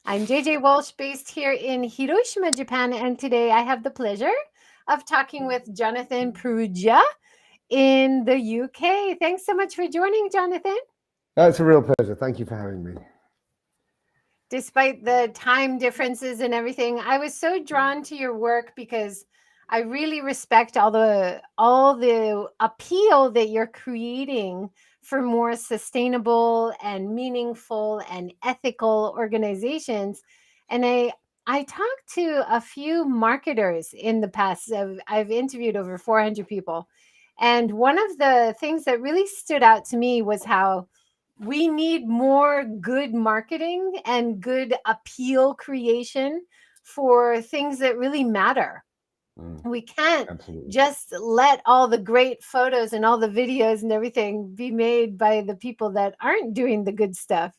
I'm JJWalsh, based here in Hiroshima, Japan, and today I have the pleasure of talking with Jonathan Perugia in the UK. Thanks so much for joining, Jonathan. It's a real pleasure. Thank you for having me. Despite the time differences and everything, I was so drawn to your work because I really respect all the appeal that you're creating for more sustainable and meaningful and ethical organizations. And I talked to a few marketers in the past. I've interviewed over 400 people. And one of the things that really stood out to me was how we need more good marketing and good appeal creation for things that really matter. We can't Absolutely. just let all the great photos and all the videos and everything be made by the people that aren't doing the good stuff.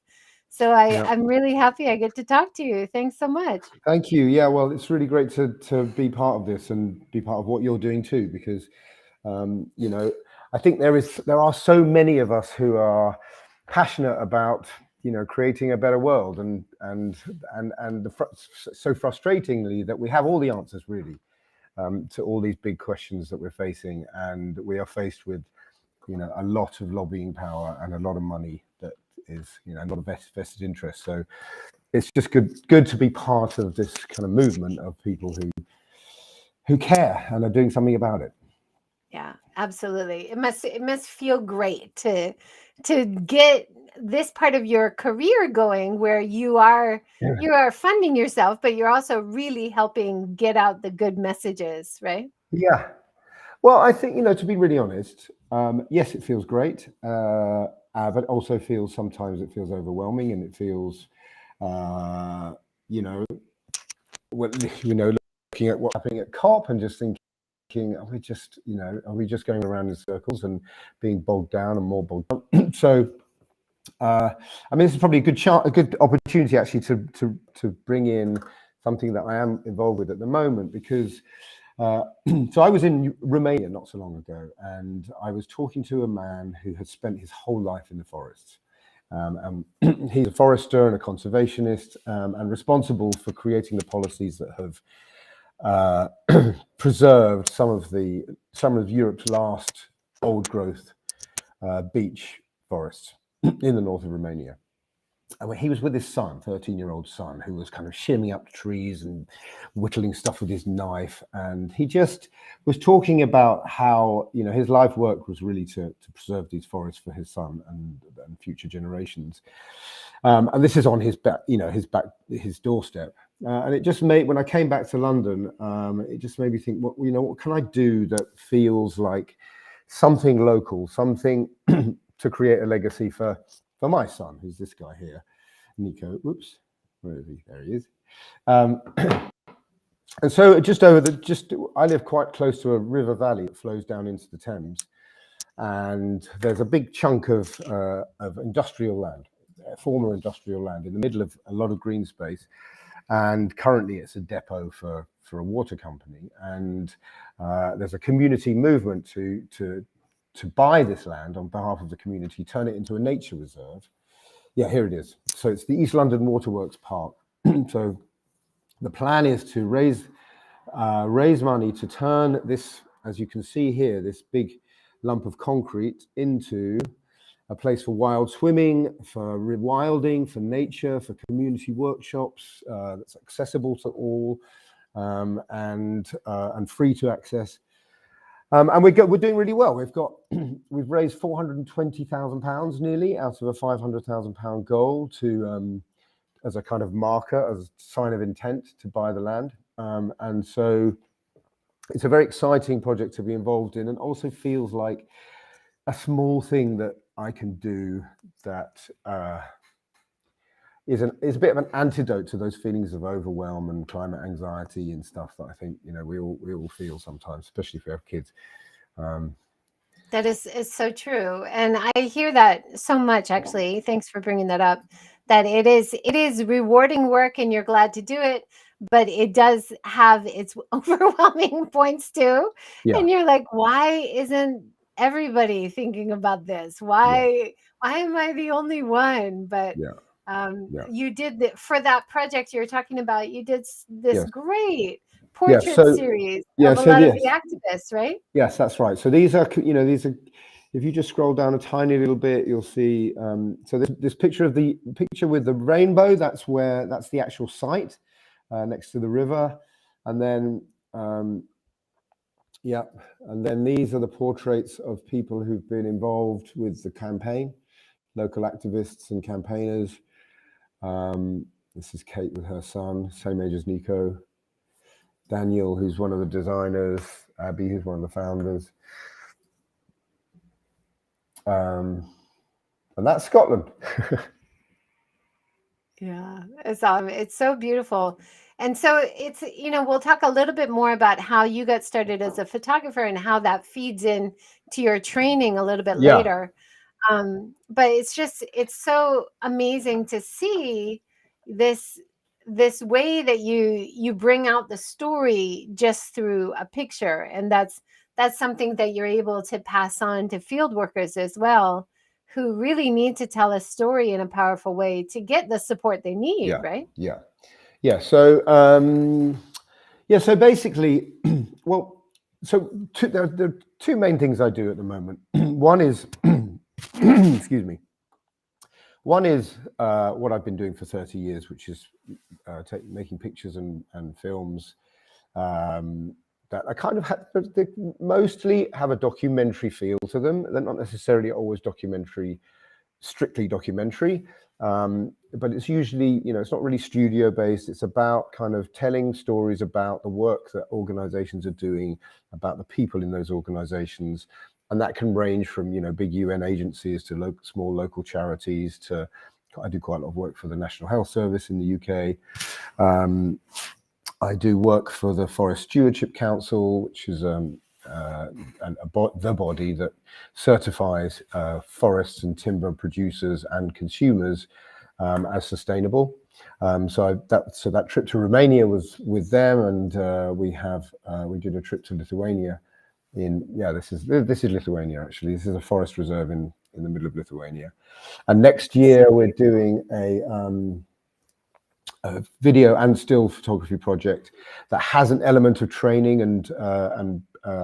So Yeah. I'm really happy I get to talk to you. Thanks so much. Thank you. Yeah. Well, it's really great to be part of this and be part of what you're doing too, because you know, I think there are so many of us who are passionate about creating a better world, so frustratingly that we have all the answers really to all these big questions that we're facing, and we are faced with a lot of lobbying power and a lot of money that is a lot of vested interest. So it's just good to be part of this kind of movement of people who care and are doing something about it. Yeah, absolutely. It must feel great to get this part of your career going where you are funding yourself, but you're also really helping get out the good messages, right? Yeah. Well, I think, to be really honest, yes, it feels great, but also sometimes it feels overwhelming, and it feels, uh, you know, when, looking at what's happening at COP and just thinking, are we just going around in circles and being bogged down and more bogged down? So, I mean, this is probably a good opportunity actually to bring in something that I am involved with at the moment, because so I was in Romania not so long ago, and I was talking to a man who had spent his whole life in the forests. And he's a forester and a conservationist, and responsible for creating the policies that have preserved some of Europe's last old growth beech forests in the north of Romania. And he was with his son, 13-year-old son, who was kind of shimming up trees and whittling stuff with his knife. And he just was talking about how, his life work was really to preserve these forests for his son and future generations. And this is on his back, his doorstep. And it just when I came back to London, it just made me think, what can I do that feels like something local, something to create a legacy for my son, who's this guy here, Nico. Whoops, where is he? There he is. And so I live quite close to a river valley that flows down into the Thames, and there's a big chunk of industrial land, former industrial land, in the middle of a lot of green space, and currently it's a depot for a water company, and there's a community movement to buy this land on behalf of the community, turn it into a nature reserve. Yeah, here it is. So it's the East London Waterworks Park. So the plan is to raise money to turn this, as you can see here, this big lump of concrete into a place for wild swimming, for rewilding, for nature, for community workshops that's accessible to all, and free to access. And we're doing really well. We've raised £420,000 nearly out of a £500,000 goal to as a kind of marker, as a sign of intent to buy the land. And so it's a very exciting project to be involved in, and also feels like a small thing that I can do that is a bit of an antidote to those feelings of overwhelm and climate anxiety and stuff that I think we all feel sometimes, especially if we have kids. That is so true. And I hear that so much, actually. Thanks for bringing that up. That it is rewarding work and you're glad to do it, but it does have its overwhelming points too. Yeah, And you're like, why isn't everybody thinking about this? yeah, Why am I the only one? But yeah. Yeah. You did for that project you're talking about. You did this Yes. great Yeah. portrait So series yeah. of a So lot of yes. the activists, right? Yes, that's right. So these are, these are, if you just scroll down a tiny little bit, you'll see, so this picture of the picture with the rainbow, that's the actual site next to the river. And then, yeah, and then these are the portraits of people who've been involved with the campaign, local activists and campaigners. This is Kate with her son, same age as Nico. Daniel, who's one of the designers, Abby, who's one of the founders. And that's Scotland. Yeah, it's so beautiful. And so it's, we'll talk a little bit more about how you got started as a photographer and how that feeds in to your training a little bit Yeah. later. But it's so amazing to see this this way that you bring out the story just through a picture. And that's something that you're able to pass on to field workers as well, who really need to tell a story in a powerful way to get the support they need, Yeah. right? Yeah. Yeah. So, so basically, well, there are two main things I do at the moment. One is, excuse me. One is what I've been doing for 30 years, which is making pictures and films that I kind of they mostly have a documentary feel to them. They're not necessarily always strictly documentary, but it's usually, it's not really studio based. It's about kind of telling stories about the work that organizations are doing, about the people in those organizations. And that can range from, big UN agencies to small local charities to, I do quite a lot of work for the National Health Service in the UK. I do work for the Forest Stewardship Council, which is the body that certifies forests and timber producers and consumers as sustainable. So that trip to Romania was with them, and we did a trip to Lithuania. This is Lithuania actually. This is a forest reserve in the middle of Lithuania, and next year we're doing a video and still photography project that has an element of training and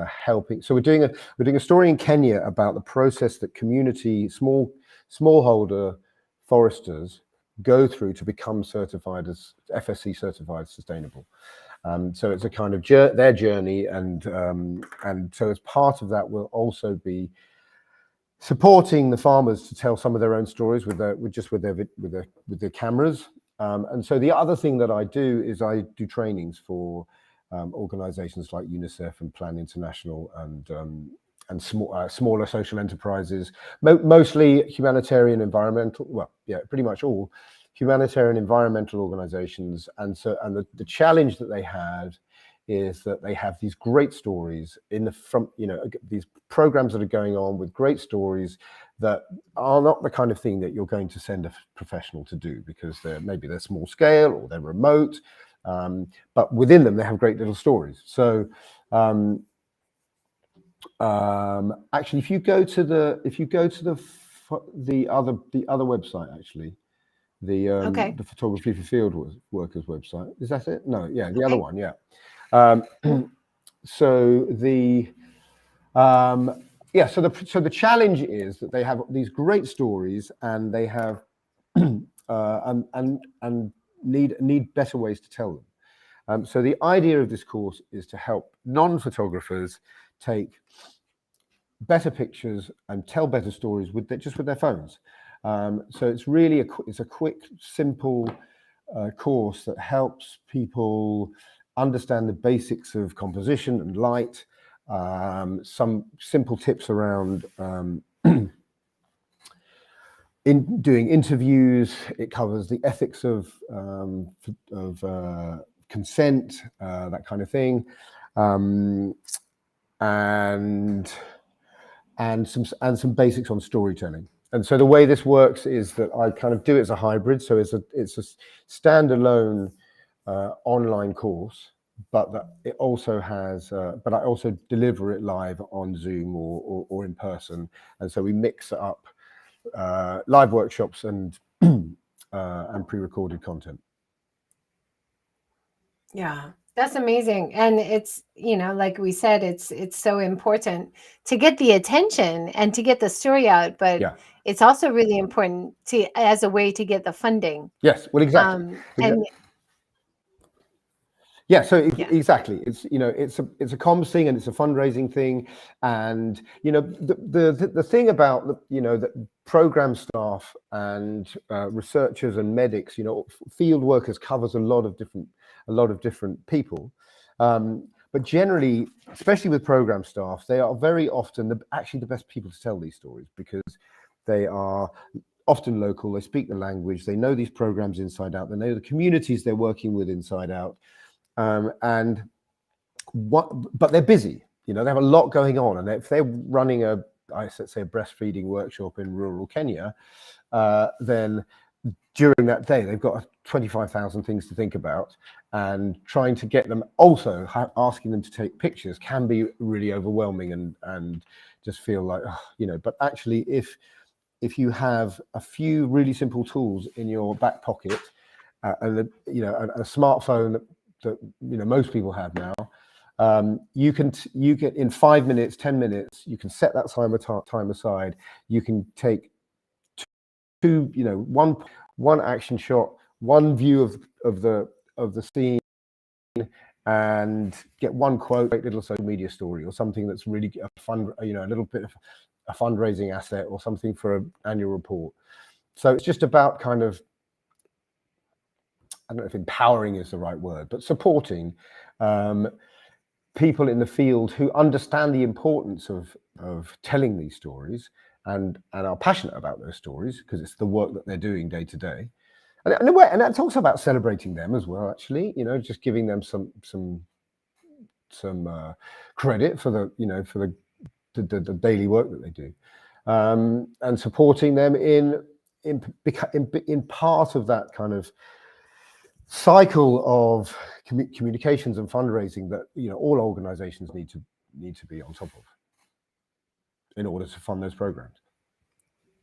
helping. So we're doing a story in Kenya about the process that community smallholder foresters go through to become certified as FSC certified sustainable. So it's a kind of their journey, and so as part of that, we'll also be supporting the farmers to tell some of their own stories with their cameras. And so the other thing that I do is I do trainings for organizations like UNICEF and Plan International and smaller social enterprises, mostly humanitarian, environmental, pretty much all humanitarian environmental organizations. And the challenge that they had is that they have these great stories in the front, these programs that are going on with great stories that are not the kind of thing that you're going to send a professional to do, because maybe they're small scale or they're remote, but within them they have great little stories. So actually, if you go to the other website, actually, the Photography for Field Workers website, is that it? No, yeah, the other one, yeah. So the the challenge is that they have these great stories, and they have and need better ways to tell them. So the idea of this course is to help non-photographers take better pictures and tell better stories with their phones. So it's really a quick, simple course that helps people understand the basics of composition and light, some simple tips around in doing interviews. It covers the ethics of consent, that kind of thing, and some basics on storytelling. And so the way this works is that I kind of do it as a hybrid. So it's a standalone online course, but that it also has, but I also deliver it live on Zoom or in person. And so we mix it up, live workshops and and pre-recorded content. Yeah, that's amazing. And it's, like we said, it's so important to get the attention and to get the story out, but Yeah. it's also really important to as a way to get the funding. Yes. Well, exactly. And Yeah, so yeah. exactly, it's it's a comms thing and it's a fundraising thing, and the thing about the program staff and researchers and medics, field workers covers a lot of different people, but generally, especially with program staff, they are very often actually the best people to tell these stories because they are often local, they speak the language, they know these programs inside out, they know the communities they're working with inside out. But they're busy, they have a lot going on, and if they're running let's say a breastfeeding workshop in rural Kenya, then during that day they've got 25,000 things to think about, and trying to get them, also asking them to take pictures can be really overwhelming and just feel like, but actually if you have a few really simple tools in your back pocket, and a smartphone that most people have now, you can in 5 minutes, 10 minutes, you can set that time aside. You can take one action shot, one view of the scene, and get one quote, a little social media story or something that's really a fun, a little bit of a fundraising asset or something for an annual report. So it's just about kind of, I don't know if empowering is the right word, but supporting people in the field who understand the importance of telling these stories and are passionate about those stories because it's the work that they're doing day to day. And that's also about celebrating them as well, actually, just giving them some credit for the daily work that they do, and supporting them in part of that kind of cycle of communications and fundraising that all organizations need to be on top of in order to fund those programs.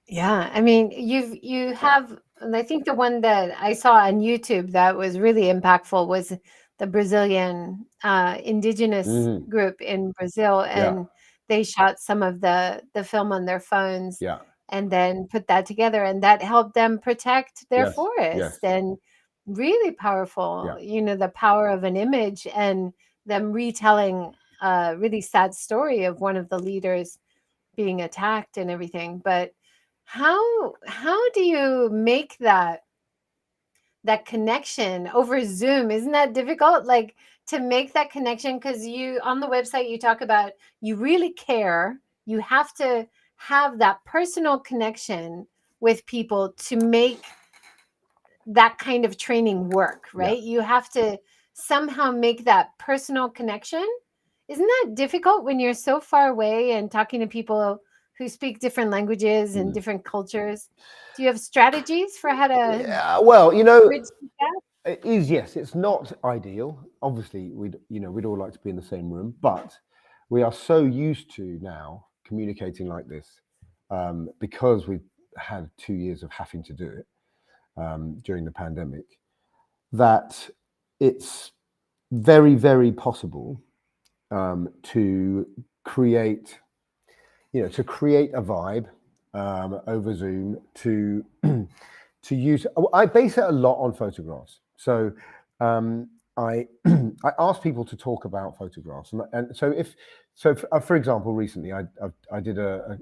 Yeah, I mean, you have, and I think the one that I saw on YouTube that was really impactful was the Brazilian indigenous group in Brazil, and they shot some of the film on their phones, and then put that together, and that helped them protect their forest. And really powerful, the power of an image and them retelling a really sad story of one of the leaders being attacked and everything. But how do you make that connection over Zoom? Isn't that difficult, like, to make that connection? Because you, on the website, you talk about you really care. You have to have that personal connection with people to make that kind of training work, right? You have to somehow make that personal connection. Isn't that difficult when you're so far away and talking to people who speak different languages and different cultures? Do you have strategies for how to well, bridge the gap? it is, yes, it's not ideal. Obviously, we'd all like to be in the same room, but we are so used to now communicating like this, because we've had 2 years of having to do it during the pandemic, that it's very, very possible to create a vibe over Zoom, to use. I base it a lot on photographs. So I I ask people to talk about photographs, and for example, recently I did a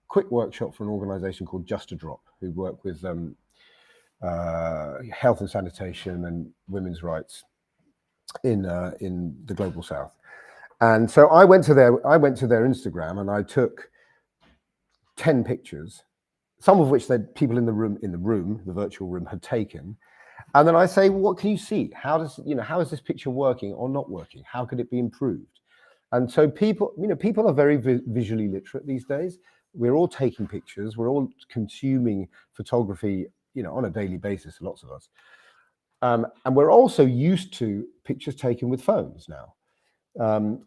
quick workshop for an organization called Just a Drop, who work with health and sanitation and women's rights in the global south. And so I went to their Instagram and I took 10 pictures, some of which people in the virtual room had taken. And then I say, well, what can you see? How is this picture working or not working? How could it be improved? And so people are very visually literate these days. We're all taking pictures. We're all consuming photography, on a daily basis, lots of us. And we're also used to pictures taken with phones now.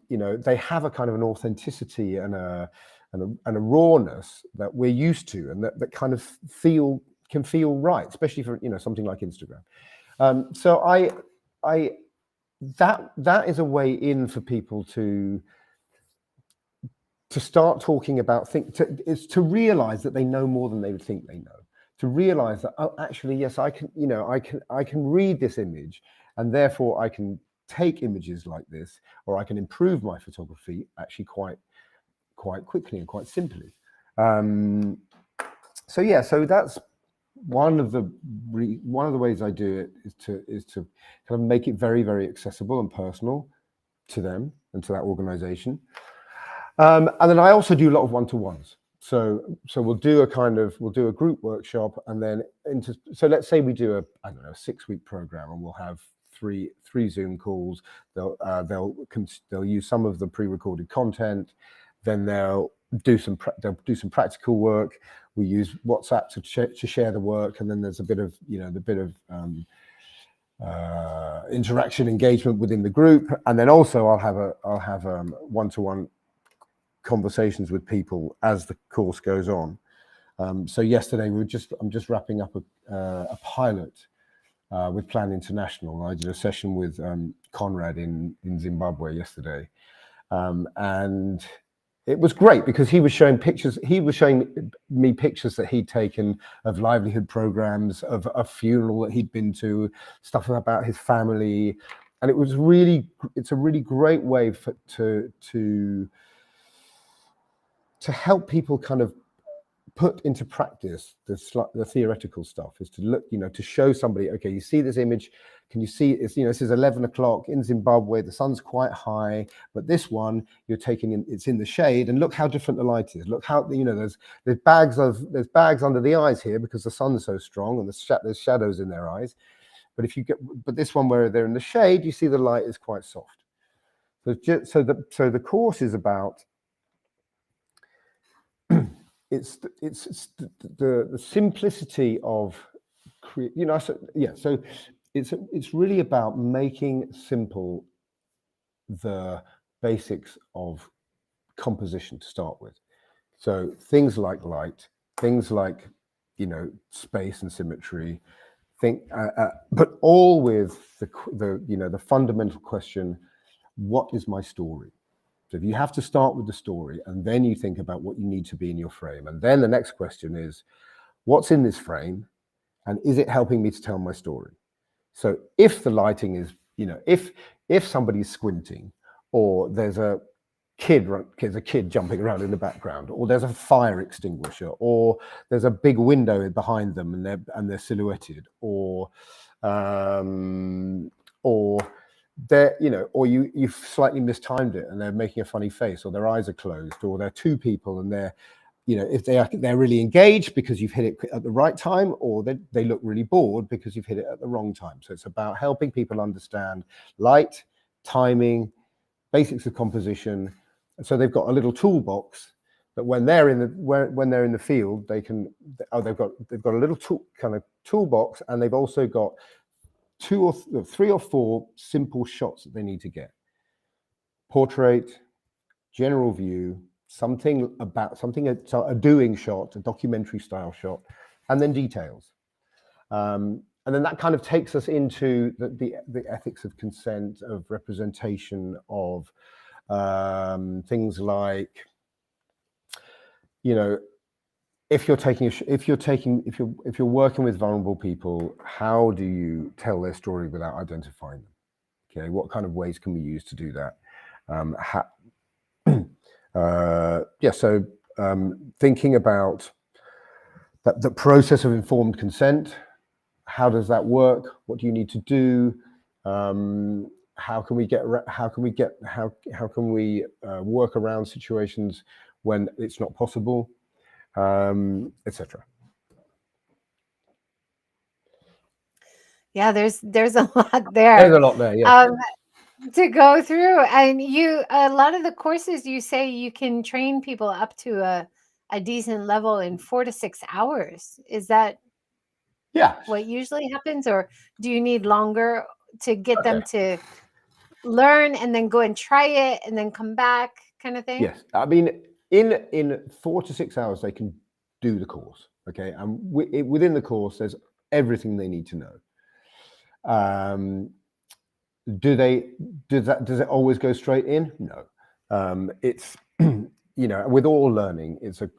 They have a kind of an authenticity and a rawness that we're used to, and that kind of feel can feel right, especially for something like Instagram. So that is a way in for people to start talking about is to realize that they know more than they would think they know. To realize that, oh, actually, yes, I can read this image, and therefore I can take images like this, or I can improve my photography actually quite quickly and quite simply. So that's one of the ways I do it is to kind of make it very, very accessible and personal to them and to that organization. And then I also do a lot of one-to-ones. So we'll do a group workshop, and then so let's say we do a 6-week program, and we'll have three Zoom calls. They'll use some of the pre-recorded content, then they'll do some practical work. We use WhatsApp to share the work, and then there's a bit of interaction, engagement within the group, and then also I'll have one-to-one conversations with people as the course goes on. So yesterday I'm just wrapping up a pilot with Plan International. I did a session with Conrad in Zimbabwe yesterday, and it was great because he was showing me pictures that he'd taken of livelihood programs, of a funeral that he'd been to, stuff about his family, and it's a really great way to help people kind of put into practice the theoretical stuff, is to look, to show somebody, okay, you see this image, can you see this is 11 o'clock in Zimbabwe, the sun's quite high, but this one you're taking it's in the shade, and look how different the light is. Look how, there's bags under the eyes here because the sun's so strong, and there's shadows in their eyes. But this one where they're in the shade, you see the light is quite soft. So the course is about, it's the simplicity of so it's really about making simple the basics of composition to start with. So things like light, things like space and symmetry, but all with the fundamental question: what is my story? So if you have to start with the story, and then you think about what you need to be in your frame, and then the next question is, what's in this frame, and is it helping me to tell my story? So if the lighting is, if somebody's squinting, or there's a kid jumping around in the background, or there's a fire extinguisher, or there's a big window behind them, and they're silhouetted, or or you've slightly mistimed it and they're making a funny face, or their eyes are closed, or they're two people and they're, if they're really engaged because you've hit it at the right time, or they look really bored because you've hit it at the wrong time. So it's about helping people understand light, timing, basics of composition. So they've got a little toolbox that when they're in the field, they've got a little toolbox, and they've also got 2 or 3 or 4 simple shots that they need to get: portrait, general view, a doing shot, a documentary style shot, and then details. And then that kind of takes us into the ethics of consent, of representation, of things like, if you're working with vulnerable people, how do you tell their story without identifying them? Okay, what kind of ways can we use to do that? Thinking about the process of informed consent. How does that work? What do you need to do? How can we work around situations when it's not possible, etc. Yeah, there's a lot there. There's a lot there, yeah. To go through, and a lot of the courses, you say you can train people up to a decent level in 4 to 6 hours. Is that what usually happens, or do you need longer to get them to learn and then go and try it and then come back, kind of thing? Yes, I mean, in 4 to 6 hours they can do the course. Okay, and within the course, there's everything they need to know. Does it always go straight in? No. It's with all learning, it's a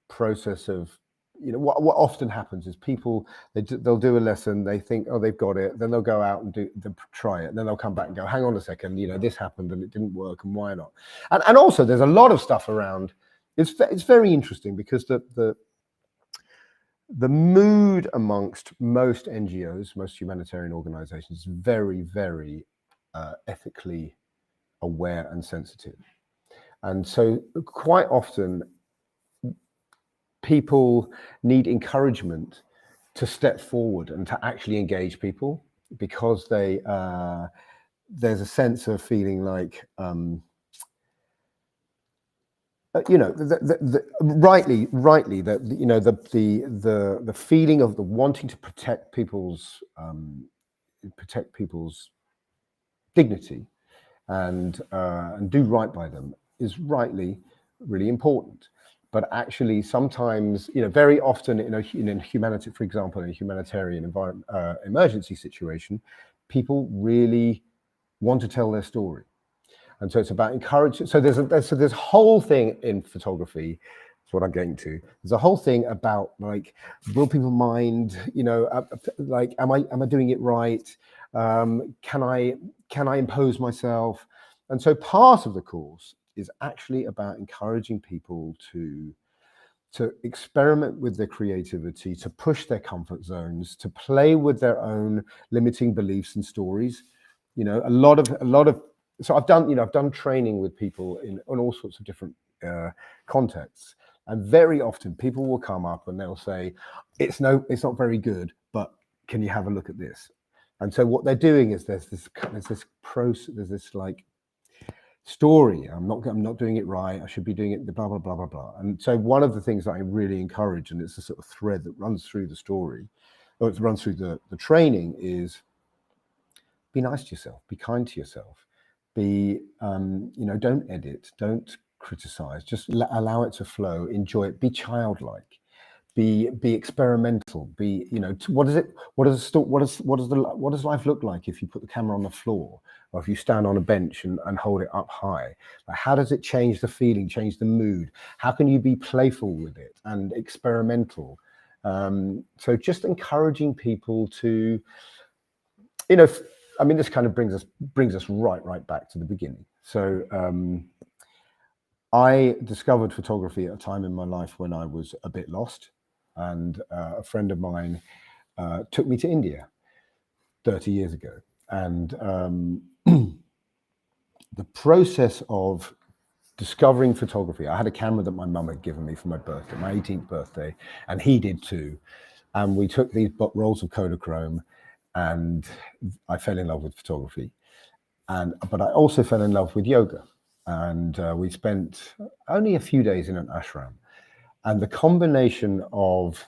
process of what often happens is people they'll do a lesson, they think, oh, they've got it, then they'll go out and try it, and then they'll come back and go, hang on a second, this happened and it didn't work, and why not? And also there's a lot of stuff around. It's very interesting because the mood amongst most NGOs, most humanitarian organizations, is very, very ethically aware and sensitive. And so quite often people need encouragement to step forward and to actually engage people, because there's a sense of feeling like, rightly that the feeling of the wanting to protect people's dignity and do right by them is rightly really important. But actually, sometimes, very often in humanity, for example, in a humanitarian environment, emergency situation, people really want to tell their story. And so it's about encouraging. So there's a whole thing in photography. That's what I'm getting to. There's a whole thing about, like, will people mind? Like, am I doing it right? Can I impose myself? And so part of the course is actually about encouraging people to experiment with their creativity, to push their comfort zones, to play with their own limiting beliefs and stories. A lot of. So I've done training with people in all sorts of different contexts, and very often people will come up and they'll say, it's not very good, but can you have a look at this? And so what they're doing is there's this like story. I'm not doing it right. I should be doing it blah blah blah blah blah. And so one of the things that I really encourage, and it's a sort of thread that runs through the story, or it runs through the training, is be nice to yourself, be kind to yourself. Be, don't edit, don't criticize, just allow it to flow, enjoy it, be childlike, be experimental, be, what does life look like if you put the camera on the floor, or if you stand on a bench and hold it up high? Like, how does it change the feeling, change the mood? How can you be playful with it and experimental? So just encouraging people to, this kind of brings us right back to the beginning. So I discovered photography at a time in my life when I was a bit lost, and a friend of mine took me to India 30 years ago. And the process of discovering photography, I had a camera that my mum had given me for my birthday, my 18th birthday, and he did too. And we took these rolls of Kodachrome, and I fell in love with photography, but I also fell in love with yoga, and we spent only a few days in an ashram, and the combination of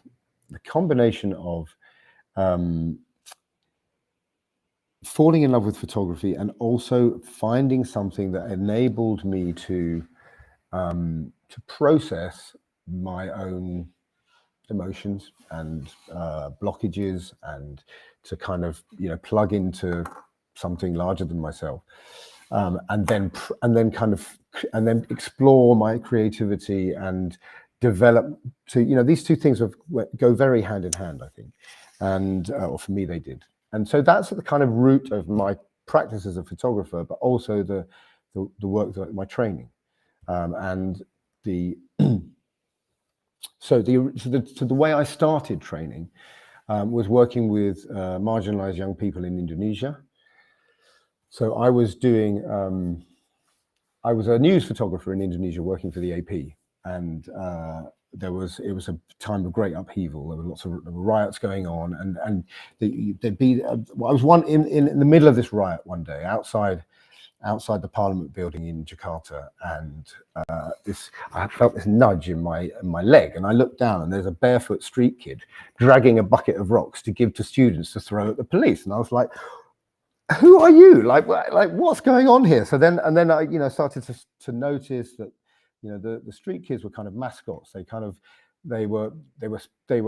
falling in love with photography and also finding something that enabled me to process my own emotions and blockages, and to kind of plug into something larger than myself, and then explore my creativity and develop to these two things go very hand in hand, I think, and or for me they did. And so that's at the kind of root of my practice as a photographer, but also the work, my training, and the So the way I started training was working with marginalized young people in Indonesia. So I was a news photographer in Indonesia working for the AP, and it was a time of great upheaval. There were riots going on, and there'd be I was in the middle of this riot one day outside the Parliament building in Jakarta, and I felt this nudge in my leg, and I looked down, and there's a barefoot street kid dragging a bucket of rocks to give to students to throw at the police, and I was like, "Who are you? Like what's going on here?" So then I started to notice that the street kids were kind of mascots. They kind of they were they were they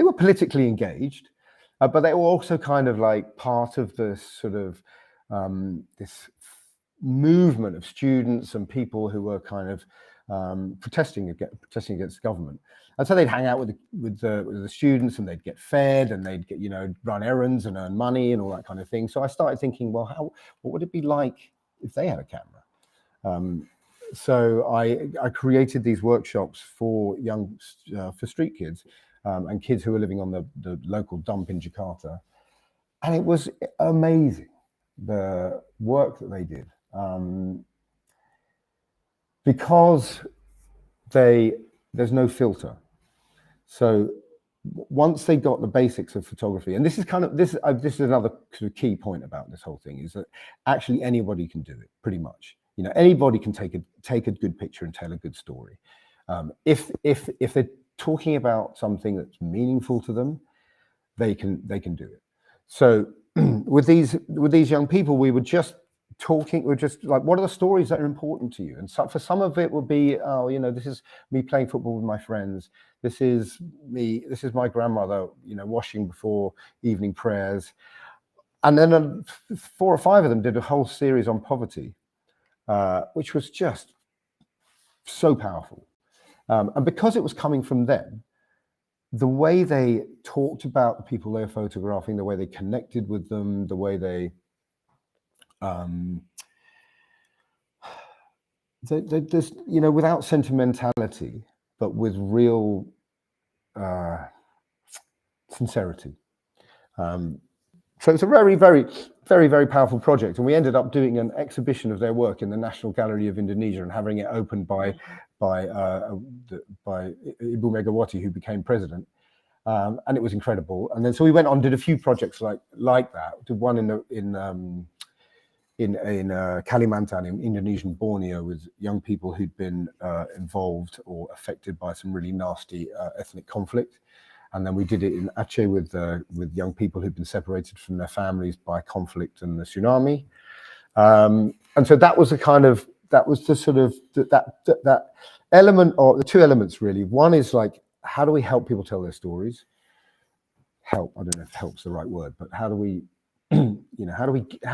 were politically engaged, but they were also kind of like part of this sort of this movement of students and people who were kind of protesting against the government. And so they'd hang out with the students, and they'd get fed, and they'd get, run errands and earn money and all that kind of thing. So I started thinking, well, what would it be like if they had a camera? So I created these workshops for for street kids and kids who were living on the local dump in Jakarta. And it was amazing, the work that they did. Because there's no filter. So once they got the basics of photography, and this is another sort of key point about this whole thing, is that actually anybody can do it, pretty much. Anybody can take a good picture and tell a good story. If they're talking about something that's meaningful to them, they can do it. So with these young people, we're just like, what are the stories that are important to you? And so for some of it will be, this is me playing football with my friends. This is my grandmother, washing before evening prayers. And then 4 or 5 of them did a whole series on poverty, which was just so powerful. And because it was coming from them, the way they talked about the people they were photographing, the way they connected with them, the way they just, without sentimentality, but with real sincerity. So it's a very, very, very, very powerful project. And we ended up doing an exhibition of their work in the National Gallery of Indonesia and having it opened by Ibu Megawati, who became president. And it was incredible. And then so we went on, did a few projects like that. Did one in Kalimantan, in Indonesian Borneo, with young people who'd been involved or affected by some really nasty ethnic conflict. And then we did it in Aceh with young people who'd been separated from their families by conflict and the tsunami. And so that was the sort of that element, or the 2 elements really. One is like, how do we help people tell their stories? Help, I don't know if help's the right word, but how do we how do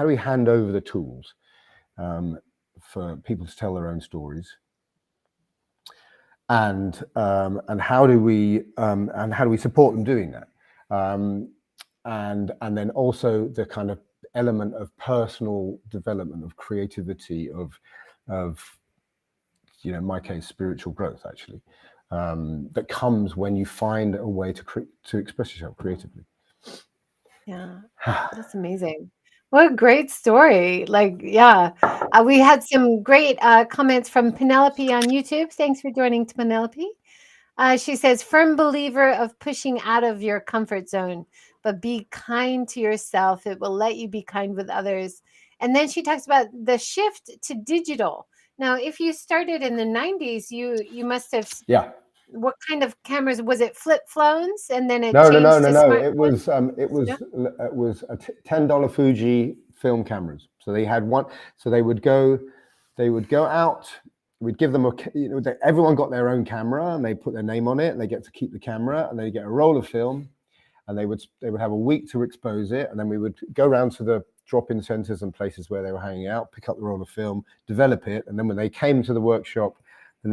we hand over the tools for people to tell their own stories, and how do we support them doing that, and then also the kind of element of personal development, of creativity, of in my case, spiritual growth, actually, that comes when you find a way to express yourself creatively. Yeah, that's amazing. What a great story. Like, yeah, we had some great comments from Penelope on YouTube. Thanks for joining, Penelope. She says, firm believer of pushing out of your comfort zone, but be kind to yourself. It will let you be kind with others. And then she talks about the shift to digital. Now, if you started in the 90s, you must have... Yeah. What kind of cameras? Was it flip phones, and then it No. It was a $10 Fuji film cameras. So they had one. So they would go out. We'd give them everyone got their own camera, and they put their name on it, and they get to keep the camera, and they get a roll of film, and they would have a week to expose it, and then we would go around to the drop-in centers and places where they were hanging out, pick up the roll of film, develop it, and then when they came to the workshop for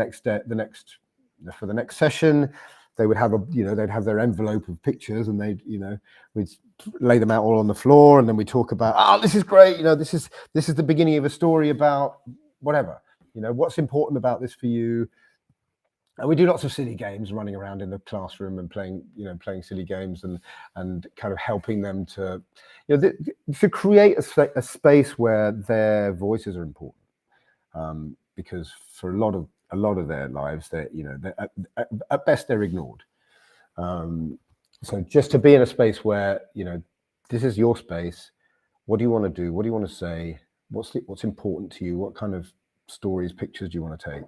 the next session, they would have they'd have their envelope of pictures, and we'd lay them out all on the floor, and then we talk about, this is great, this is the beginning of a story about whatever, what's important about this for you. And we do lots of silly games, running around in the classroom and playing silly games, and kind of helping them to create a space where their voices are important, because for a lot of their lives, they're at best they're ignored. So just to be in a space where this is your space. What do you want to do? What do you want to say? What's important to you? What kind of stories, pictures do you want to take?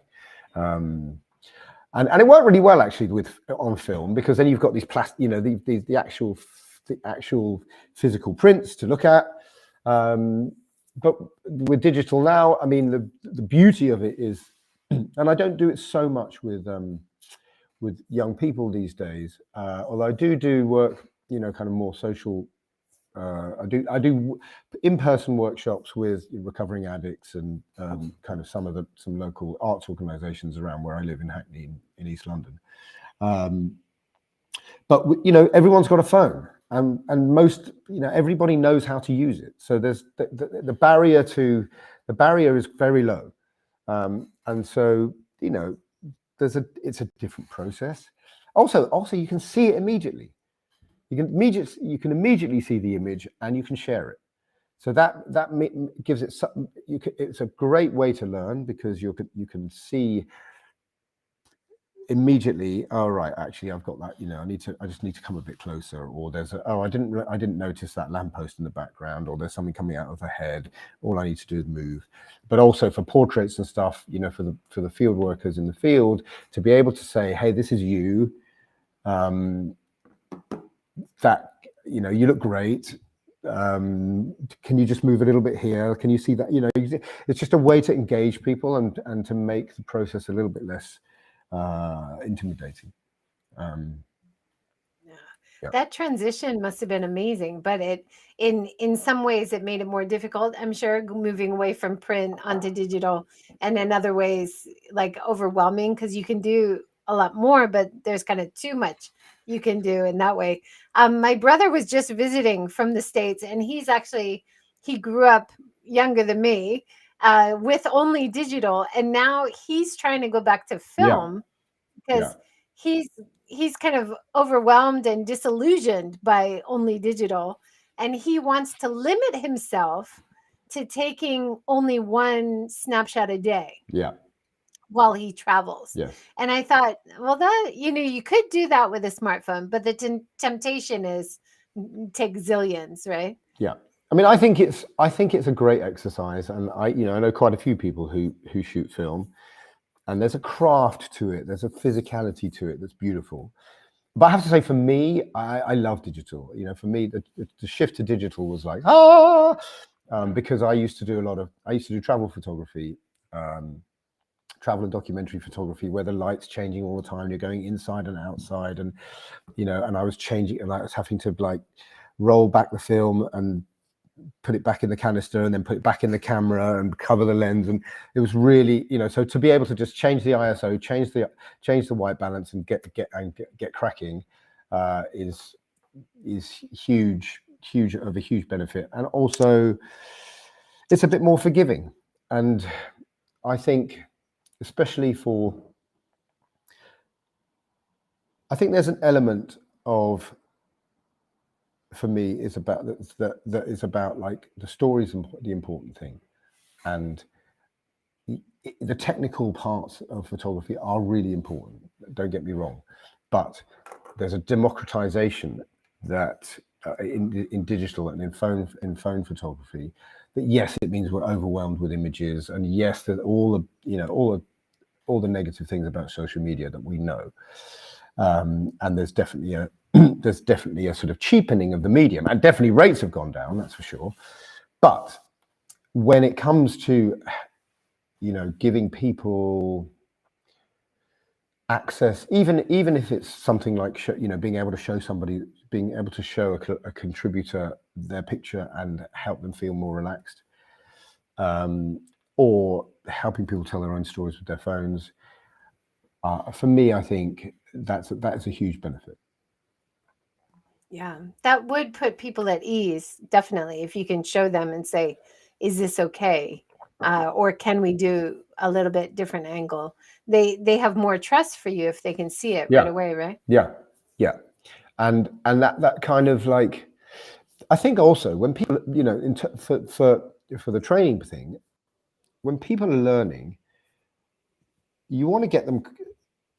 And it worked really well actually on film, because then you've got these the actual physical prints to look at. But with digital now, I mean, the beauty of it is, and I don't do it so much with young people these days. Although I do work, kind of more social. I do in-person workshops with recovering addicts and kind of some local arts organisations around where I live in Hackney in East London. But everyone's got a phone, and most everybody knows how to use it. So there's the barrier is very low, and so it's a different process. Also you can see it immediately. You can immediately see the image and you can share it. So that gives it it's a great way to learn, because you can see immediately, oh right, actually I've got that, I just need to come a bit closer, or there's I didn't notice that lamppost in the background, or there's something coming out of the head, all I need to do is move. But also for portraits and stuff, for the field workers in the field, to be able to say, hey, this is you, that you look great, can you just move a little bit here, can you see that, it's just a way to engage people and to make the process a little bit less intimidating. Yeah. That transition must have been amazing, but in some ways it made it more difficult, I'm sure, moving away from print onto digital, and in other ways like overwhelming, because you can do a lot more, but there's kind of too much you can do in that way. My brother was just visiting from the States, and he grew up younger than me, with only digital, and now he's trying to go back to film, because he's kind of overwhelmed and disillusioned by only digital, and he wants to limit himself to taking only one snapshot a day while he travels. And I thought, well, that you could do that with a smartphone, but the temptation is take zillions, right? I mean, I think it's a great exercise, and I know quite a few people who shoot film, and there's a craft to it, there's a physicality to it that's beautiful. But I have to say, for me, I love digital. For me, the shift to digital was like, because I used to do travel photography, travel and documentary photography, where the light's changing all the time, you're going inside and outside, and and I was changing, and I was having to like roll back the film and put it back in the canister and then put it back in the camera and cover the lens, and it was really, so to be able to just change the ISO, change the white balance and get cracking is huge of a huge benefit. And also it's a bit more forgiving, and I think especially I think there's an element of, for me, is about that is about like the story's the important thing, and the technical parts of photography are really important, don't get me wrong, but there's a democratization that in digital and in phone photography, that yes, it means we're overwhelmed with images, and yes, there's all the negative things about social media that we know, and there's definitely a sort of cheapening of the medium, and definitely rates have gone down, that's for sure. But when it comes to giving people access, even if it's something like being able to show a contributor their picture and help them feel more relaxed, or helping people tell their own stories with their phones, for me, I think that's a huge benefit. Yeah, that would put people at ease, definitely, if you can show them and say, is this okay? Or can we do a little bit different angle? They have more trust for you if they can see it right away, right? Yeah. And that kind of like, I think also when people, for the training thing, when people are learning, you want to get them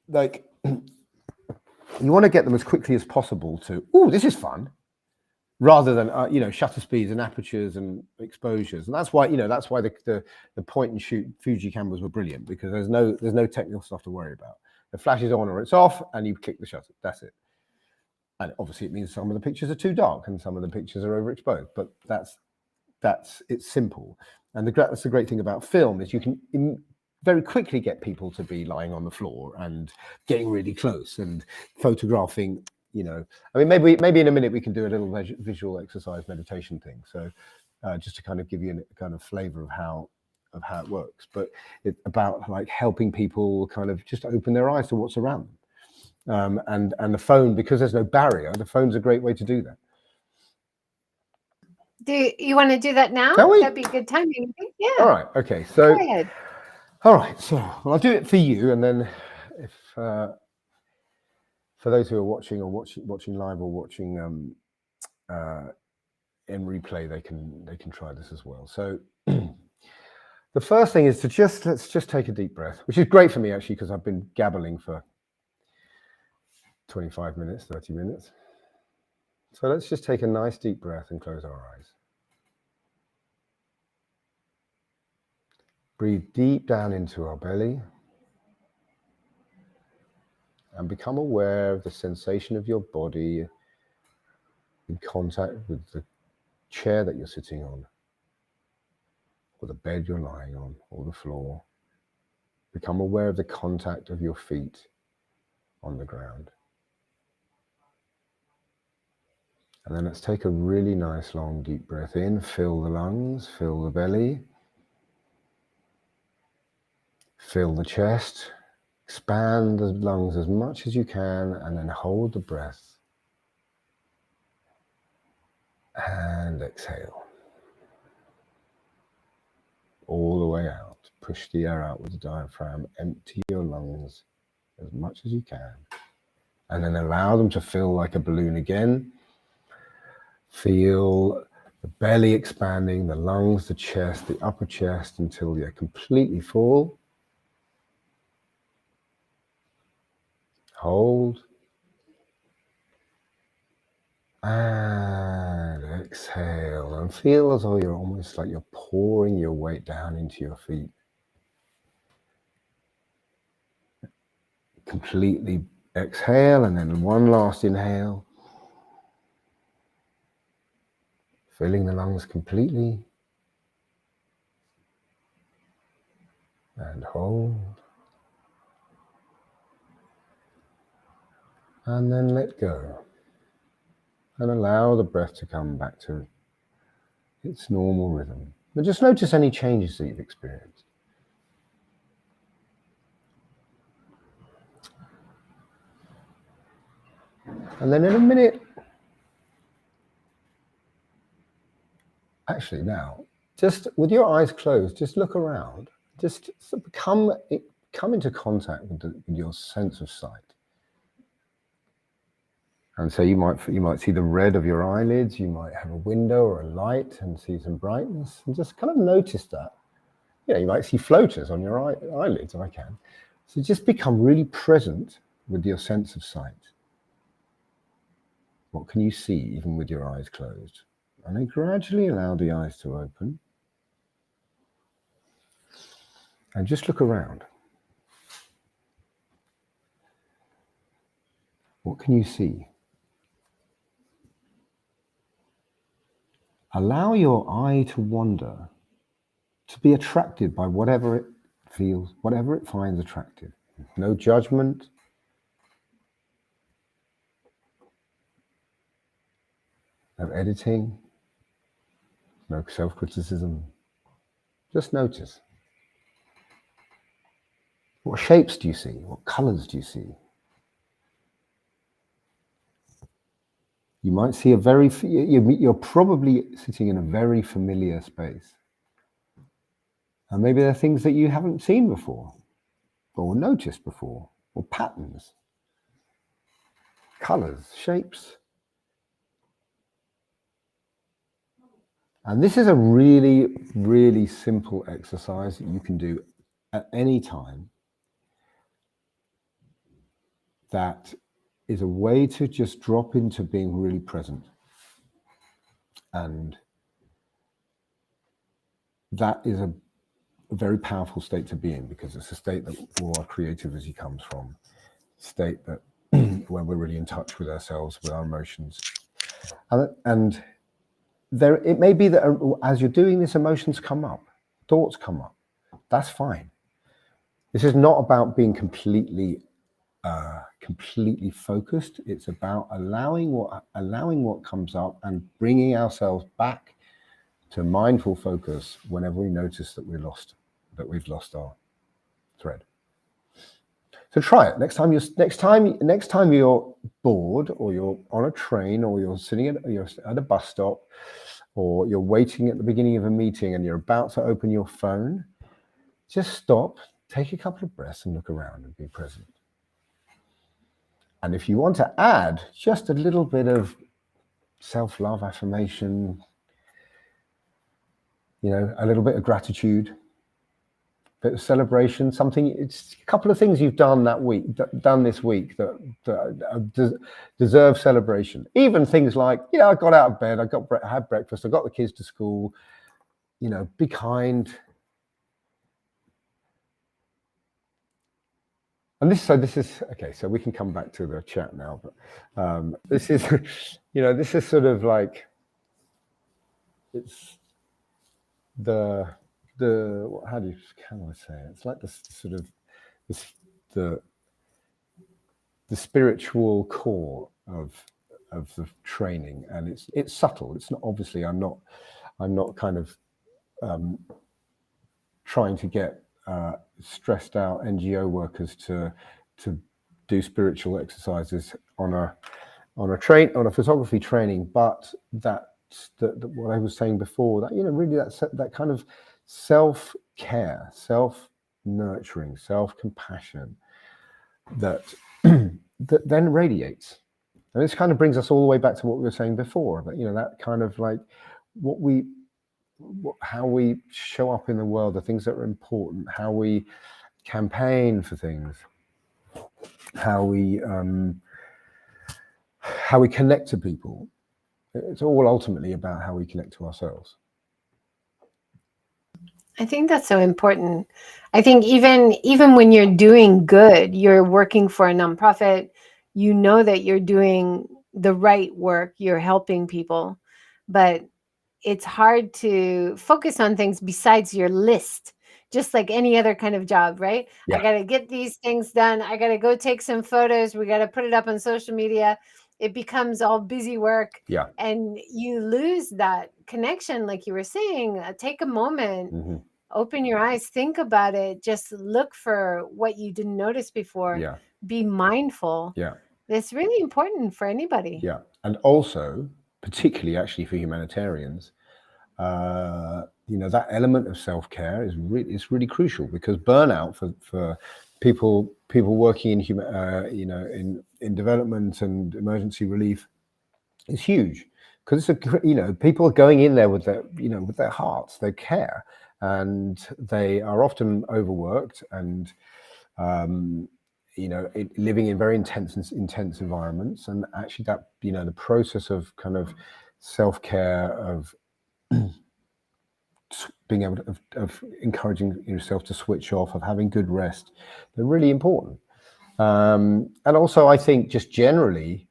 like, you want to get them as quickly as possible to, oh, this is fun, rather than shutter speeds and apertures and exposures. And that's why the point and shoot Fuji cameras were brilliant, because there's no technical stuff to worry about. The flash is on or it's off, and you click the shutter. That's it. And obviously, it means some of the pictures are too dark and some of the pictures are overexposed. But it's simple. And that's the great thing about film, is you can very quickly get people to be lying on the floor and getting really close and photographing, you know. I mean, maybe in a minute we can do a little visual exercise meditation thing. So just to kind of give you a kind of flavor of how it works, but it's about like helping people kind of just open their eyes to what's around them. And the phone, because there's no barrier, the phone's a great way to do that. Do you want to do that now? Shall we? That'd be good timing. Yeah. All right. Okay. So. Go ahead. All right. So I'll do it for you, and then if for those who are watching live or watching in replay, they can try this as well. So the first thing is to let's just take a deep breath, which is great for me actually, because I've been gabbling for 25 minutes, 30 minutes. So let's just take a nice deep breath and close our eyes. Breathe deep down into our belly and become aware of the sensation of your body in contact with the chair that you're sitting on, or the bed you're lying on, or the floor. Become aware of the contact of your feet on the ground. And then let's take a really nice long deep breath in, fill the lungs, fill the belly, fill the chest, expand the lungs as much as you can, and then hold the breath and exhale. All the way out. Push the air out with the diaphragm, empty your lungs as much as you can, and then allow them to fill like a balloon again. Feel the belly expanding, the lungs, the chest, the upper chest, until they're completely full. Hold. And exhale. And feel as though you're almost like you're pouring your weight down into your feet. Completely exhale, and then one last inhale. Filling the lungs completely. And hold. And then let go. And allow the breath to come back to its normal rhythm. But just notice any changes that you've experienced. And then in a minute, actually now, just with your eyes closed, just look around. Just come into contact with your sense of sight. And so you might see the red of your eyelids, you might have a window or a light and see some brightness, and just kind of notice that. Yeah, you might see floaters on your eyelids, if I can. So just become really present with your sense of sight. What can you see even with your eyes closed? And then gradually allow the eyes to open. And just look around. What can you see? Allow your eye to wander, to be attracted by whatever it feels, whatever it finds attractive. No judgment. No editing. No self-criticism. Just notice. What shapes do you see? What colors do you see? You might see you're probably sitting in a very familiar space. And maybe there are things that you haven't seen before, or noticed before, or patterns, colors, shapes. And this is a really, really simple exercise that you can do at any time. That is a way to just drop into being really present. And that is a very powerful state to be in, because it's a state that all our creativity comes from. A state that where we're really in touch with ourselves, with our emotions. And there, it may be that as you're doing this, emotions come up, thoughts come up. That's fine. This is not about being completely focused. It's about allowing what comes up and bringing ourselves back to mindful focus whenever we notice that we've lost our thread. So try it next time you're bored, or you're on a train, or you're at a bus stop, or you're waiting at the beginning of a meeting and you're about to open your phone. Just stop, take a couple of breaths, and look around and be present. And if you want to add just a little bit of self-love, affirmation, a little bit of gratitude, a bit of celebration, it's a couple of things you've done this week that deserve celebration. Even things like, I got out of bed, I had breakfast, I got the kids to school, be kind. And this is okay. So we can come back to the chat now, but this is, this is sort of like, it's how can I say it? It's like this sort of the spiritual core of the training, and it's subtle. It's not, obviously I'm not kind of trying to get stressed out NGO workers to do spiritual exercises on a photography training, but that what I was saying before, that really that kind of self-care, self-nurturing, self-compassion that that then radiates. And this kind of brings us all the way back to what we were saying before, but that kind of like how we show up in the world, the things that are important, how we campaign for things, how we connect to people. It's all ultimately about how we connect to ourselves. I think that's so important. I think even when you're doing good, you're working for a nonprofit, that you're doing the right work, you're helping people, but it's hard to focus on things besides your list, just like any other kind of job, right? Yeah. I got to get these things done. I got to go take some photos. We got to put it up on social media. It becomes all busy work. Yeah. And you lose that connection, like you were saying. Take a moment, Mm-hmm. Open your eyes, think about it. Just look for what you didn't notice before. Yeah. Be mindful. Yeah. It's really important for anybody. Yeah. And also, particularly actually for humanitarians, that element of self-care is really crucial, because burnout for people working in in development and emergency relief is huge, because people are going in there with their hearts, they care, and they are often overworked and living in very intense environments. And actually that the process of kind of self-care, of being able to of encouraging yourself to switch off, of having good rest, they're really important. And also, I think just generally,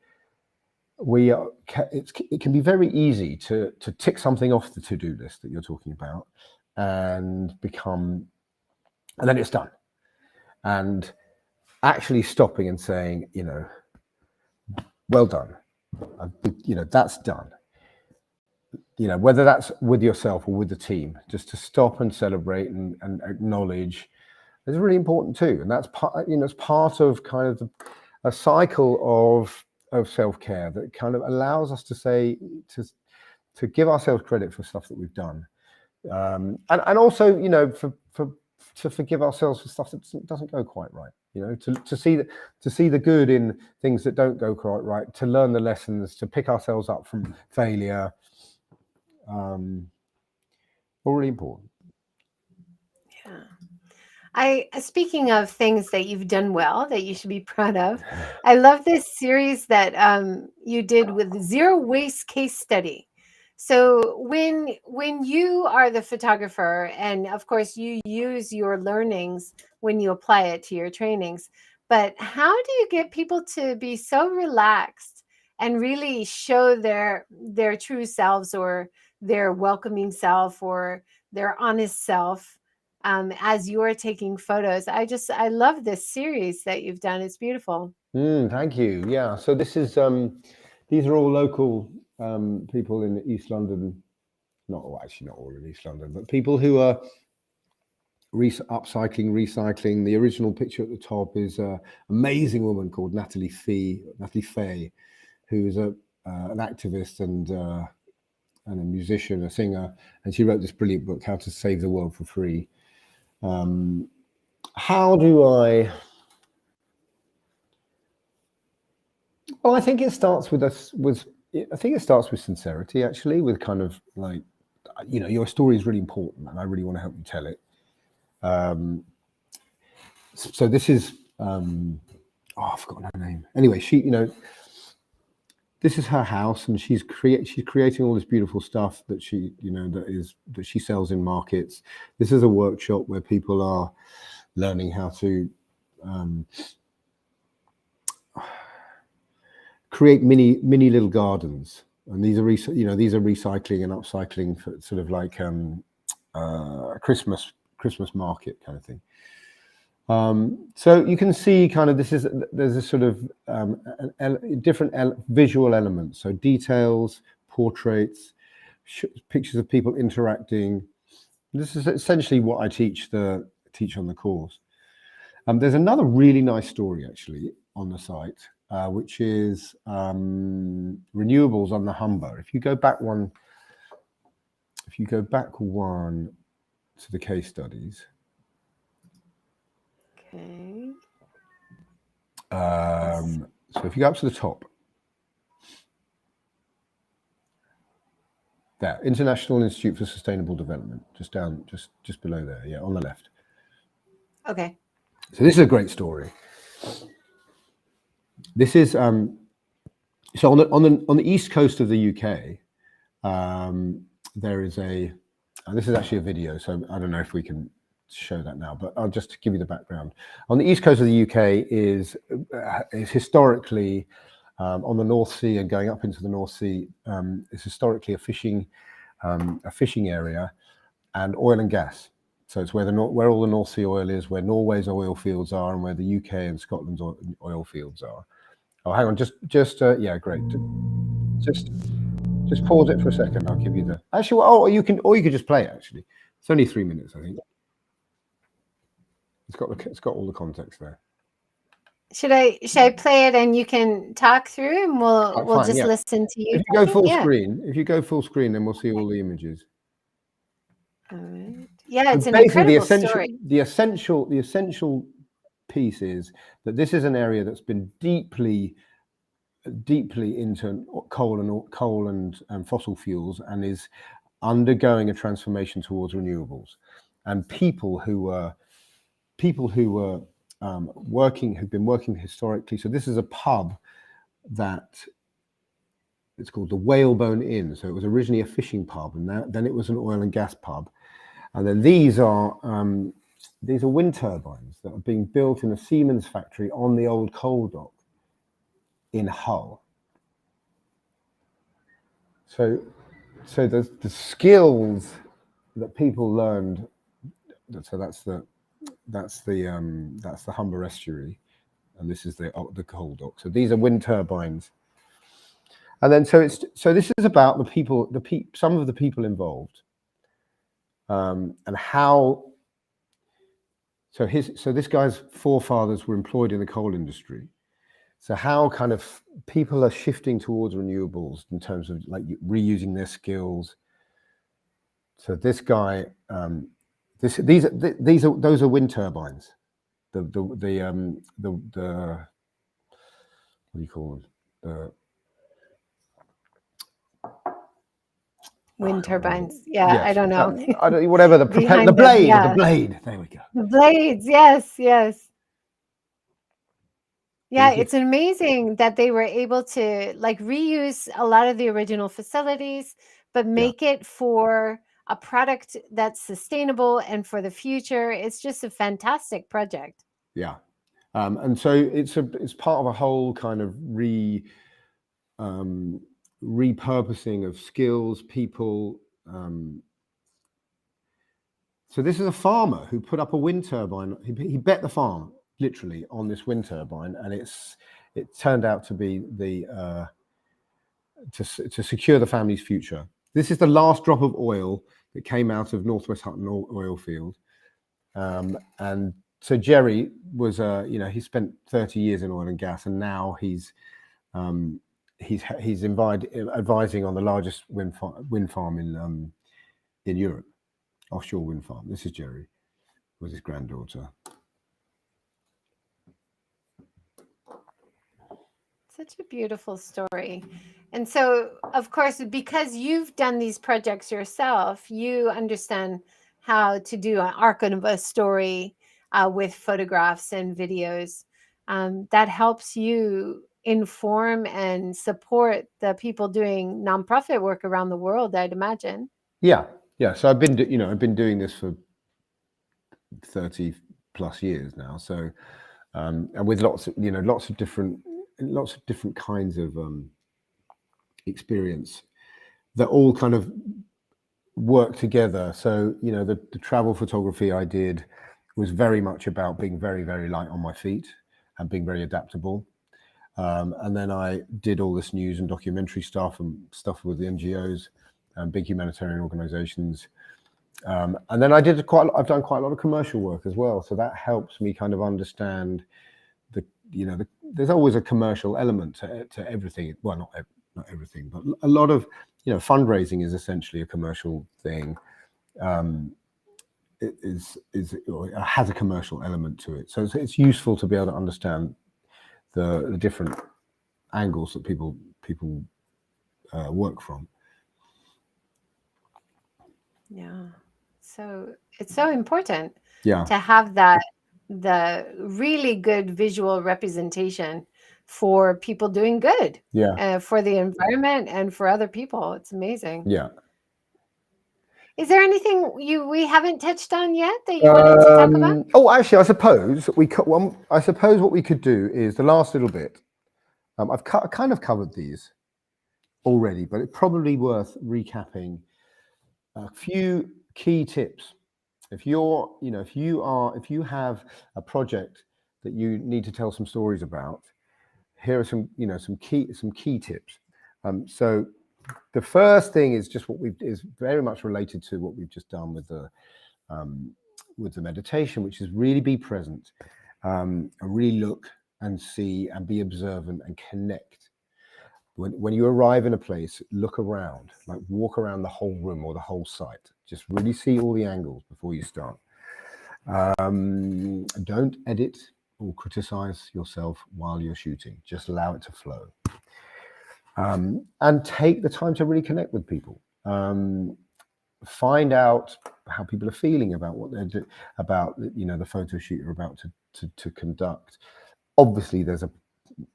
it can be very easy to tick something off the to-do list that you're talking about, and then it's done. And actually stopping and saying, well done, that's done. Whether that's with yourself or with the team, just to stop and celebrate and acknowledge is really important too. And that's part of kind of a cycle of self-care that kind of allows us to say, to give ourselves credit for stuff that we've done, and also to forgive ourselves for stuff that doesn't go quite right. To see the good in things that don't go quite right, to learn the lessons, to pick ourselves up from failure. All really important. Yeah. Speaking of things that you've done well that you should be proud of, I love this series that you did with Zero Waste Case Study. So when you are the photographer, and of course you use your learnings when you apply it to your trainings, but how do you get people to be so relaxed and really show their true selves, or their welcoming self, or their honest self, as you're taking photos. I love this series that you've done. It's beautiful. Thank you. Yeah. So this is these are all local people in East London. Actually not all in East London, but people who are upcycling, recycling. The original picture at the top is an amazing woman called Natalie Fay, who is an activist and a musician, a singer, and she wrote this brilliant book, How to Save the World for Free. How do I? Well, I think it starts with us. I think it starts with sincerity, actually, with kind of like, your story is really important, and I really want to help you tell it. So this is, I've forgotten her name. Anyway, she, this is her house, and she's creating all this beautiful stuff that that she sells in markets. This is a workshop where people are learning how to create mini little gardens, and these are recycling and upcycling for sort of like Christmas market kind of thing. So you can see kind of there's a sort of different visual elements. So details, portraits, pictures of people interacting. This is essentially what I teach on the course. There's another really nice story actually on the site, which is renewables on the Humber. If you go back one to the case studies. Okay. So if you go up to the top, there, International Institute for Sustainable Development, just below there, yeah, on the left. Okay. So this is a great story. This is so on the east coast of the UK. There is this is actually a video, so I don't know if we can show that now, but I'll just give you the background. On the east coast of the UK is historically on the North Sea and going up into the North Sea is historically a fishing area and oil and gas. So it's where all the North Sea oil is, where Norway's oil fields are, and where the UK and Scotland's oil fields are. Oh, hang on, yeah, great. Just pause it for a second. I'll give you the actually. Or you can just play it. Actually, it's only 3 minutes, I think. It's got all the context there. Should I play it and you can talk through, and we'll just listen to you? If you go full screen, then we'll see all the images. All right. Yeah, it's an incredible story. The essential piece is that this is an area that's been deeply into coal and fossil fuels, and is undergoing a transformation towards renewables. And people who were who've been working historically. So this is a pub that it's called the Whalebone Inn. So it was originally a fishing pub, and then it was an oil and gas pub. And then these are wind turbines that are being built in a Siemens factory on the old coal dock in Hull. So the skills that people learned. So that's the Humber estuary, and this is the coal dock. So these are wind turbines, and then so this is about the people, some of the people involved, and how. So this guy's forefathers were employed in the coal industry. So how kind of people are shifting towards renewables in terms of like reusing their skills. So this guy. Those are wind turbines. The what do you call them? Wind turbines. Yeah, yes. I don't know. Whatever the blade. Yeah. The blade. There we go. The blades. Yes. Yeah, it's amazing that they were able to like reuse a lot of the original facilities, but make it for a product that's sustainable and for the future. It's just a fantastic project. Yeah. And so it's part of a whole kind of repurposing of skills, people, So this is a farmer who put up a wind turbine. He bet the farm literally on this wind turbine, and it turned out to be the to secure the family's future. This is the last drop of oil that came out of Northwest Hutton oil field, and so Jerry was he spent 30 years in oil and gas, and now he's advising on the largest wind farm in Europe, offshore wind farm. This is Jerry with his granddaughter. Such a beautiful story. And so, of course, because you've done these projects yourself, you understand how to do an arc of a story with photographs and videos. That helps you inform and support the people doing nonprofit work around the world, I'd imagine. Yeah. So I've been doing this for 30 plus years now. So and with lots of different kinds of experience that all kind of work together. So the travel photography I did was very much about being very, very light on my feet and being very adaptable. And then I did all this news and documentary stuff and stuff with the NGOs and big humanitarian organizations. And then I've done quite a lot of commercial work as well. So that helps me kind of understand there's always a commercial element to everything. Well, not everything, but a lot of, fundraising is essentially a commercial thing. It has a commercial element to it. So it's useful to be able to understand the different angles that people work from. Yeah. So it's so important to have the really good visual representation for people doing good, for the environment and for other people. It's amazing. Yeah. Is there anything we haven't touched on yet that you wanted to talk about? Oh, actually, I suppose what we could do is the last little bit. I've kind of covered these already, but it's probably worth recapping a few key tips. If you have a project that you need to tell some stories about, here are some key tips. So the first thing is just is very much related to what we've just done with the meditation, which is really be present, and really look and see and be observant and connect. When you arrive in a place, look around, like walk around the whole room or the whole site. Just really see all the angles before you start. Don't edit or criticize yourself while you're shooting. Just allow it to flow. And take the time to really connect with people. Find out how people are feeling about what they're doing, about the photo shoot you're about to conduct. Obviously, there's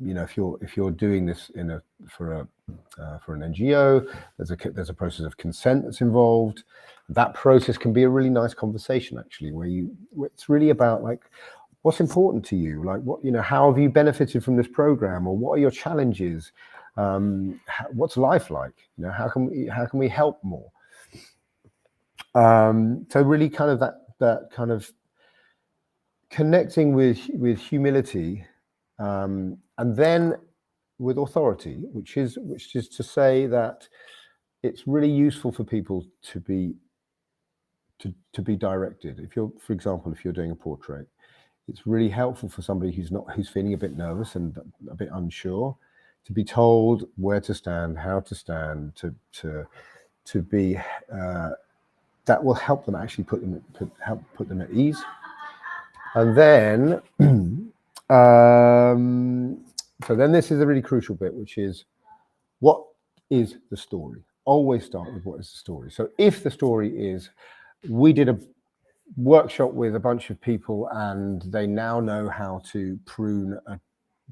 if you're doing this for an NGO, there's a process of consent that's involved. That process can be a really nice conversation, actually, where it's really about like what's important to you, like how have you benefited from this program, or what are your challenges, what's life like, how can we help more. So really kind of that kind of connecting with humility, and then with authority, which is to say that it's really useful for people to be directed. For example, if you're doing a portrait, it's really helpful for somebody who's feeling a bit nervous and a bit unsure to be told where to stand, how to stand, to be that will help them actually help put them at ease. And then so then this is a really crucial bit, which is what is the story? Always start with what is the story. So if the story is, we did a workshop with a bunch of people and they now know how to prune a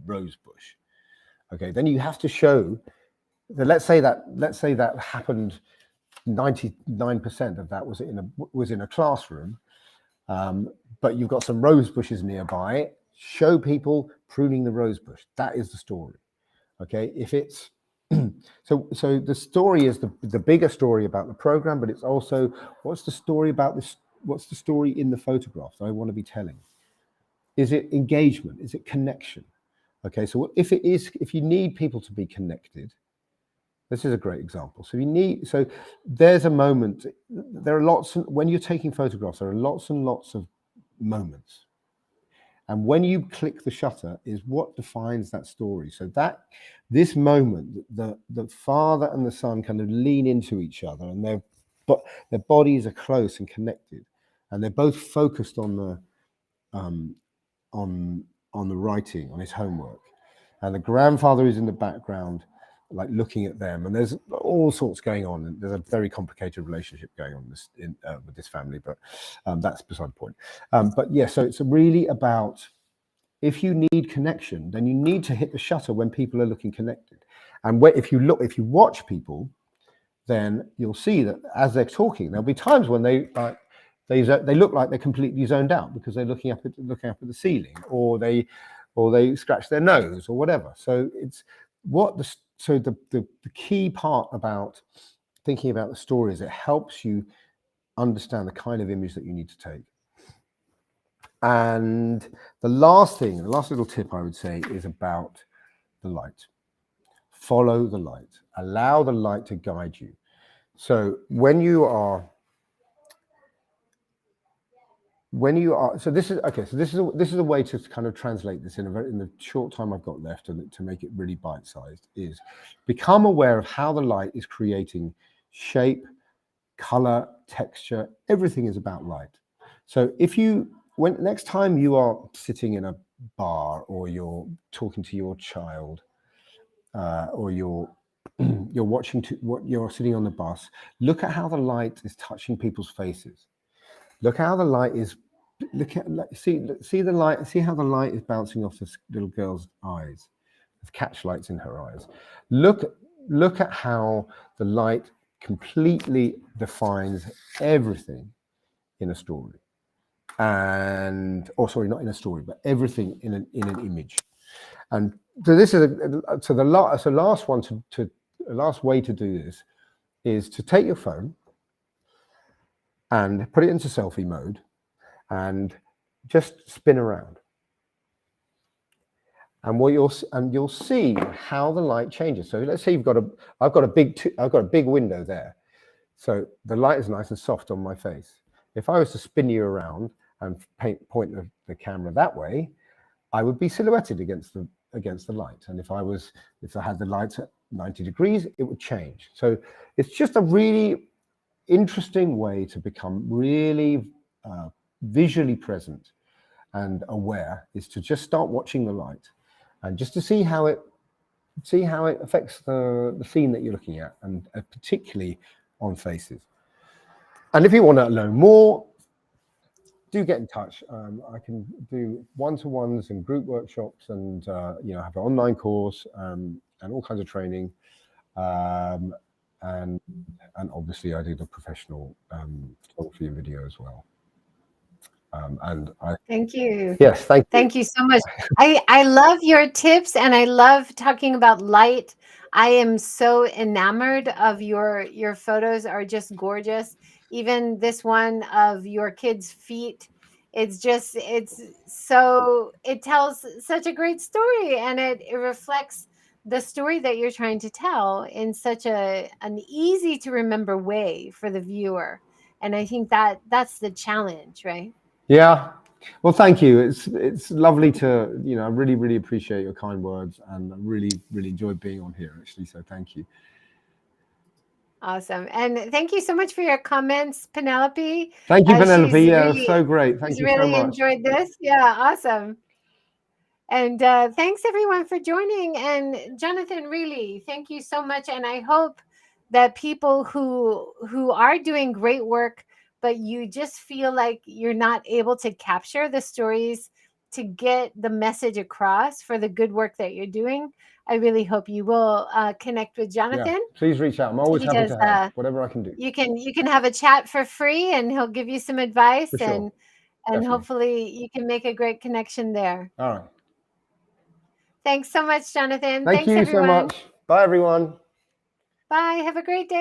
rose bush. Okay, then you have to show that let's say that happened, 99% of that was in a classroom, but you've got some rose bushes nearby. Show people pruning the rose bush. That is the story. Okay, if it's so the story is the bigger story about the program, but it's also what's the story about what's the story in the photograph that I want to be telling? Is it engagement? Is it connection? Okay, so if you need people to be connected, this is a great example. So there's a moment. There are when you're taking photographs, there are lots and lots of moments. And when you click the shutter is what defines that story. So this moment, the father and the son kind of lean into each other, and their bodies are close and connected, and they're both focused on the writing, on his homework, and the grandfather is in the background, like looking at them, and there's all sorts going on, and there's a very complicated relationship going on with this family, but that's beside the point. But yeah, so it's really about, if you need connection, then you need to hit the shutter when people are looking connected. And if you watch people, then you'll see that as they're talking, there'll be times when they look like they're completely zoned out because they're looking up at the ceiling, or they scratch their nose or whatever. So it's the key part about thinking about the story is it helps you understand the kind of image that you need to take. And the last little tip I would say is about the light. Follow the light. Allow the light to guide you. So this is a way to kind of translate this in the short time I've got left, and to make it really bite-sized, is become aware of how the light is creating shape, color, texture. Everything is about light. So next time you are sitting in a bar, or you're talking to your child, or you're sitting on the bus, look at how the light is touching people's faces. Look how the light is. See the light. See how the light is bouncing off this little girl's eyes. There's catch lights in her eyes. Look at how the light completely defines everything in a story, not in a story, but everything in an image. And so this is the last way to do this is to take your phone and put it into selfie mode and just spin around. And you'll see how the light changes. So let's say I've got a big window there. So the light is nice and soft on my face. If I was to spin you around and point the camera that way, I would be silhouetted against the light. And if I had the light at 90 degrees, it would change. So it's just a really interesting way to become really visually present and aware, is to just start watching the light, and just to see how it affects the scene that you're looking at, and particularly on faces. And if you want to know more, do get in touch. I can do one-to-ones and group workshops, and have an online course, and all kinds of training. And obviously I do the professional photography and video as well. Thank you. Yes, thank you. Thank you so much. I love your tips, and I love talking about light. I am so enamored of your photos are just gorgeous. Even this one of your kids' feet, it tells such a great story, and it reflects the story that you're trying to tell in such an easy to remember way for the viewer. And I think that's the challenge, right? Yeah. Well, thank you. It's lovely to, I really, really appreciate your kind words, and I really, really enjoyed being on here, actually. So thank you. Awesome. And thank you so much for your comments, Penelope. Thank you, Penelope. Yeah, it was so great. Thank you so much. Really enjoyed this. Yeah, awesome. And thanks everyone for joining. And Jonathan, really, thank you so much. And I hope that people who are doing great work, but you just feel like you're not able to capture the stories to get the message across for the good work that you're doing, I really hope you will connect with Jonathan. Yeah, please reach out. I'm always happy to help. Whatever I can do. You can have a chat for free, and he'll give you some advice, for sure. and hopefully you can make a great connection there. All right. Thanks so much, Jonathan. Thanks, everyone. So much. Bye, everyone. Bye. Have a great day.